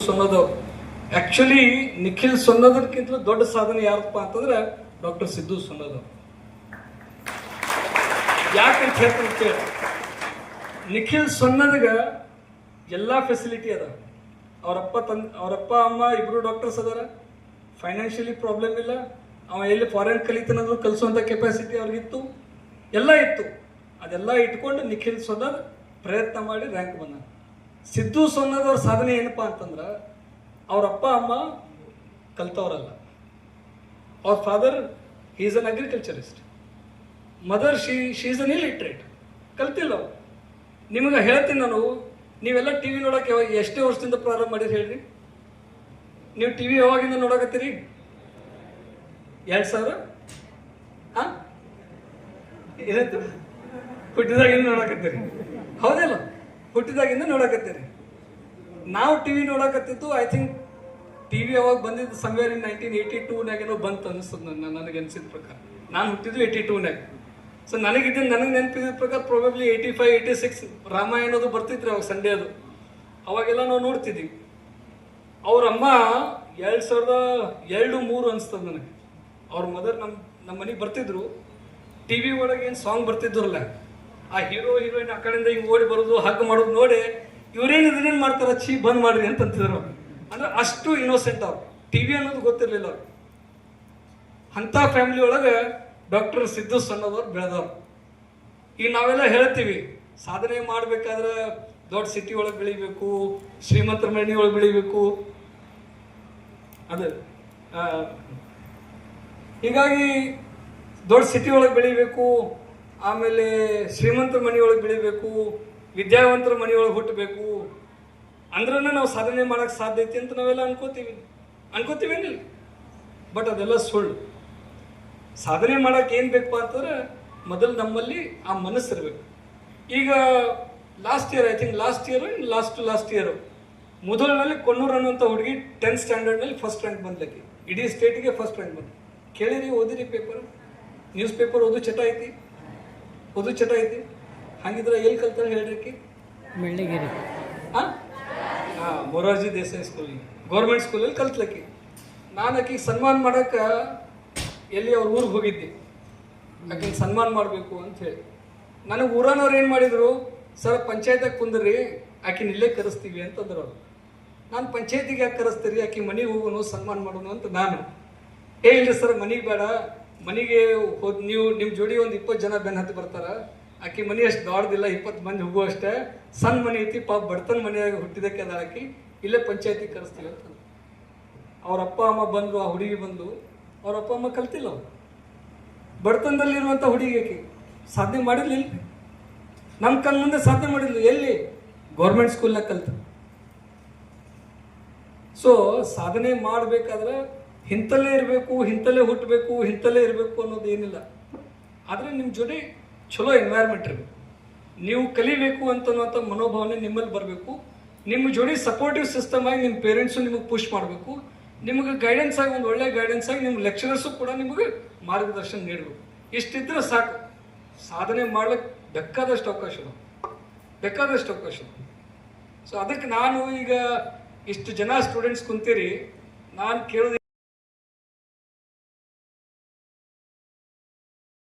ಸೊನ್ನದವ್ರು. Actually Nikhil ಸೊನ್ನದಕ್ಕಿಂತ ದೊಡ್ಡ ಸಾಧನೆ ಯಾರಪ್ಪ ಅಂತಂದ್ರೆ ಡಾಕ್ಟರ್ ಸಿದ್ದು ಸೊನ್ನದವ್ರು. ಯಾಕಂತ ಹೇಳ್ತಾರೆ ಕೇಳಿ, ನಿಖಿಲ್ ಸೊನ್ನದಗ ಎಲ್ಲ ಫೆಸಿಲಿಟಿ ಅದ. ಅವರಪ್ಪ ಅಮ್ಮ ಇಬ್ಬರು ಡಾಕ್ಟರ್ಸ್ ಅದಾರ, ಫೈನಾನ್ಷಿಯಲಿ ಪ್ರಾಬ್ಲಮ್ ಇಲ್ಲ, ಅವ ಎಲ್ಲಿ ಫಾರಿನ್ ಕಲಿತಾನಂದ್ರೂ ಕಲಿಸುವಂಥ ಕೆಪಾಸಿಟಿ ಅವ್ರಿಗಿತ್ತು, ಎಲ್ಲ ಇತ್ತು. ಅದೆಲ್ಲ ಇಟ್ಕೊಂಡು ನಿಖಿಲ್ ಸೊನ್ನದ್ ಪ್ರಯತ್ನ ಮಾಡಿ ರ್ಯಾಂಕ್ ಬಂದ. ಸಿದ್ದು ಸೊನ್ನದವ್ರ ಸಾಧನೆ ಏನಪ್ಪಾ ಅಂತಂದ್ರೆ ಅವರಪ್ಪ ಅಮ್ಮ ಕಲ್ತವ್ರಲ್ಲ. ಅವ್ರ father is an agriculturist, mother she is an illiterate, ಕಲ್ತಿಲ್ಲ ಅವ್ರು. ನಿಮಗೆ ಹೇಳ್ತೀನಿ ನಾನು, ನೀವೆಲ್ಲ ಟಿ ವಿ ನೋಡೋಕೆ ಎಷ್ಟೇ ವರ್ಷದಿಂದ ಪ್ರಾರಂಭ ಮಾಡಿರಿ ಹೇಳ್ರಿ? ನೀವು ಟಿ ವಿ ಯಾವಾಗಿಂದ ನೋಡಕತ್ತೀರಿ? 2000 ಹಾಂ ಏನಾಯ್ತು? ಹುಟ್ಟಿದಾಗಿಂದ ನೋಡಕತ್ತೀರಿ, ಹೌದಲ್ಲ? ಹುಟ್ಟಿದಾಗಿಂದ ನೋಡಕತ್ತೀರಿ. ನಾವು ಟಿ ವಿ ನೋಡಕತ್ತಿದ್ದು ಐ ಥಿಂಕ್ ಟಿ ವಿ ಯಾವಾಗ ಬಂದಿದ್ದು ಸಮ್ವೇರ್ ಇನ್ 1982ನಾಗೇನೋ ಬಂತು ಅನಿಸ್ತದೆ ನನಗೆ ಅನಿಸಿದ ಪ್ರಕಾರ. ನಾನು ಹುಟ್ಟಿದ್ದು 82ನಾಗ. ಸೊ ನನಗೆ ನೆನಪಿದ ಪ್ರಕಾರ ಪ್ರಾಬಬ್ಲಿ 85, 86 ರಾಮಾಯಣದು ಬರ್ತಿದ್ರಿ ಅವಾಗ, ಸಂಡೇ ಅದು. ಅವಾಗೆಲ್ಲ ನಾವು ನೋಡ್ತಿದ್ದೀವಿ. ಅವ್ರಮ್ಮ 2002-3 ಅನಿಸ್ತದೆ ನನಗೆ. ಅವ್ರ ಮದರ್ ನಮ್ಮ ಮನೆಗೆ ಬರ್ತಿದ್ರು. ಟಿ ವಿ ಒಳಗೆ ಏನು ಸಾಂಗ್ ಬರ್ತಿದ್ರಲ್ಲ, ಆ ಹೀರೋ ಹೀರೋಯಿನ್ ಆ ಕಡೆಯಿಂದ ಹಿಂಗೆ ಓಡಿ ಬರೋದು, ಹಗ್ ಮಾಡೋದು ನೋಡಿ ಇವ್ರೇನು ಇದನ್ನೇನು ಮಾಡ್ತಾರ, ಚೀ ಬಂದ್ ಮಾಡ್ರಿ ಅಂತಂತಿದ್ರು ಅವ್ರು. ಅಂದ್ರೆ ಅಷ್ಟು ಇನ್ನೋಸೆಂಟ್ ಅವ್ರು, ಟಿ ವಿ ಅನ್ನೋದು ಗೊತ್ತಿರಲಿಲ್ಲ ಅವ್ರು. ಅಂಥ ಫ್ಯಾಮಿಲಿ ಒಳಗೆ ಡಾಕ್ಟರ್ ಸಿದ್ದು ಸೊನ್ನದವ್ರು ಬೆಳೆದವ್ರು. ಈಗ ನಾವೆಲ್ಲ ಹೇಳ್ತೀವಿ ಸಾಧನೆ ಮಾಡಬೇಕಾದ್ರೆ ದೊಡ್ಡ ಸಿಟಿ ಒಳಗೆ ಬೆಳಿಬೇಕು, ಶ್ರೀಮಂತರ ಮನೆ ಒಳಗೆ ಬೆಳಿಬೇಕು, ಅದು ಹೀಗಾಗಿ ದೊಡ್ಡ ಸಿಟಿ ಒಳಗೆ ಬೆಳಿಬೇಕು, ಆಮೇಲೆ ಶ್ರೀಮಂತರ ಮನೆಯೊಳಗೆ ಬೆಳಿಬೇಕು, ವಿದ್ಯಾವಂತರ ಮನೆಯೊಳಗೆ ಹುಟ್ಟಬೇಕು ಅಂದ್ರೂ ನಾವು ಸಾಧನೆ ಮಾಡೋಕ್ಕೆ ಸಾಧ್ಯತೆ ಅಂತ ನಾವೆಲ್ಲ ಅನ್ಕೋತೀವೇನಿಲ್ಲ. ಬಟ್ ಅದೆಲ್ಲ ಸುಳ್ಳು. ಸಾಧನೆ ಮಾಡೋಕೆ ಏನು ಬೇಕಪ್ಪ ಅಂತಂದ್ರೆ ಮೊದಲು ನಮ್ಮಲ್ಲಿ ಆ ಮನಸ್ಸು ಇರಬೇಕು. ಈಗ ಲಾಸ್ಟ್ ಇಯರ್ ಮುಧೋಳ್ನಲ್ಲಿ ಕೊಣ್ಣೂರು ಅನ್ನುವಂಥ ಹುಡುಗಿ 10th ಸ್ಟ್ಯಾಂಡರ್ಡ್ನಲ್ಲಿ ಫಸ್ಟ್ ರ್ಯಾಂಕ್ ಬಂದ್ಲಕ್ಕೆ, ಇಡೀ ಸ್ಟೇಟಿಗೆ ಫಸ್ಟ್ ರ್ಯಾಂಕ್ ಬಂದು. ಕೇಳಿರಿ, ಓದಿರಿ ಪೇಪರ್, ನ್ಯೂಸ್ ಪೇಪರ್ ಓದು ಚಟ ಐತಿ. ಹಾಗಿದ್ರೆ ಎಲ್ಲಿ ಕಲ್ತಾಳೆ ಹೇಳ್ರಿ? ಬೆಳ್ಳಿಗೆರೆ ಮೊರಾರ್ಜಿ ದೇಸಾಯಿ ಸ್ಕೂಲಿಗೆ, ಗೌರ್ಮೆಂಟ್ ಸ್ಕೂಲಲ್ಲಿ ಕಲ್ತ್ಲಕ್ಕಿ. ನಾನು ಆಕಿಗೆ ಸನ್ಮಾನ ಮಾಡೋಕೆ ಎಲ್ಲಿ ಅವ್ರ ಊರಿಗೆ ಹೋಗಿದ್ದೆ, ಆಕಿಗೆ ಸನ್ಮಾನ ಮಾಡಬೇಕು ಅಂತ ಹೇಳಿ. ನನಗೆ ಊರನವ್ರು ಏನು ಮಾಡಿದರು, ಸರ್ ಪಂಚಾಯತ್ಗೆ ಕುಂದ್ರಿ, ಆಕಿನ ಇಲ್ಲೇ ಕರೆಸ್ತೀವಿ ಅಂತಂದ್ರು ಅವರು. ನಾನು ಪಂಚಾಯತಿಗೆ ಯಾಕೆ ಕರೆಸ್ತೀರಿ, ಆಕಿ ಮನೆಗೆ ಹೋಗೋನು ಸನ್ಮಾನ ಮಾಡೋನು ಅಂತ ನಾನು. ಇಲ್ಲ ಸರ್, ಮನೆಗೆ ಬೇಡ, ಮನೆಗೆ ನೀವು ನಿಮ್ಮ ಜೋಡಿ ಒಂದು 20 ಜನ ಬೆನ್ನ ಹತ್ತಿ ಬರ್ತಾರೆ, ಆಕಿ ಮನೆ ಅಷ್ಟು ದೊಡ್ಡದಿಲ್ಲ, 20 ಮಂದಿ ಹೋಗುವಷ್ಟೇ, ಸಣ್ಣ ಮನೆ ಐತಿ, ಪಾಪ ಬಡತನ ಮನೆಯಾಗ ಹುಟ್ಟಿದಕ್ಕೆ ಅದ, ಆಕಿ ಇಲ್ಲೇ ಪಂಚಾಯತಿಗೆ ಕರೆಸ್ತೀವಿ ಅಂತ. ಅವ್ರ ಅಪ್ಪ ಅಮ್ಮ ಬಂದರು, ಆ ಹುಡುಗಿ ಬಂದು, ಅವ್ರ ಅಪ್ಪ ಅಮ್ಮ ಕಲ್ತಿಲ್ಲ. ಅವ್ರು ಬಡತನದಲ್ಲಿರುವಂಥ ಹುಡುಗಿ ಆಕಿ ಸಾಧನೆ ಮಾಡಿರ್ಲಿಲ್ಲ, ನಮ್ಮ ಕಣ್ಣು ಮುಂದೆ ಸಾಧನೆ ಮಾಡಿದ್ಲು. ಎಲ್ಲಿ? ಗೌರ್ಮೆಂಟ್ ಸ್ಕೂಲ್ನಾಗ ಕಲ್ತು. ಸೊ ಸಾಧನೆ ಮಾಡಬೇಕಾದ್ರೆ ಇಂಥಲ್ಲೇ ಇರಬೇಕು, ಇಂಥಲ್ಲೇ ಹುಟ್ಟಬೇಕು, ಇಂಥಲ್ಲೇ ಇರಬೇಕು ಅನ್ನೋದು ಏನಿಲ್ಲ. ಆದರೆ ನಿಮ್ಮ ಜೊತೆ ಚಲೋ ಎನ್ವೈರ್ಮೆಂಟ್ ಇರಬೇಕು, ನೀವು ಕಲಿಬೇಕು ಅಂತನ್ನುವಂಥ ಮನೋಭಾವನೆ ನಿಮ್ಮಲ್ಲಿ ಬರಬೇಕು. ನಿಮ್ಮ ಜೋಡಿ ಸಪೋರ್ಟಿವ್ ಸಿಸ್ಟಮ್ ಆಗಿ ನಿಮ್ಮ ಪೇರೆಂಟ್ಸು ನಿಮಗೆ ಪುಷ್ ಮಾಡಬೇಕು, ನಿಮಗೆ ಗೈಡೆನ್ಸ್ ಆಗಿ ಒಂದು ಒಳ್ಳೆ ಗೈಡೆನ್ಸ್ ಆಗಿ ನಿಮ್ಮ ಲೆಕ್ಚರರ್ಸು ಕೂಡ ನಿಮಗೆ ಮಾರ್ಗದರ್ಶನ ನೀಡಬೇಕು. ಇಷ್ಟಿದ್ರೆ ಸಾಕು, ಸಾಧನೆ ಮಾಡ್ಲಿಕ್ಕೆ ಬೇಕಾದಷ್ಟು ಅವಕಾಶ. ಸೊ ಅದಕ್ಕೆ ನಾನು ಈಗ ಇಷ್ಟು ಜನ ಸ್ಟೂಡೆಂಟ್ಸ್ ಕುಂತೀರಿ, ನಾನು ಕೇಳೋದು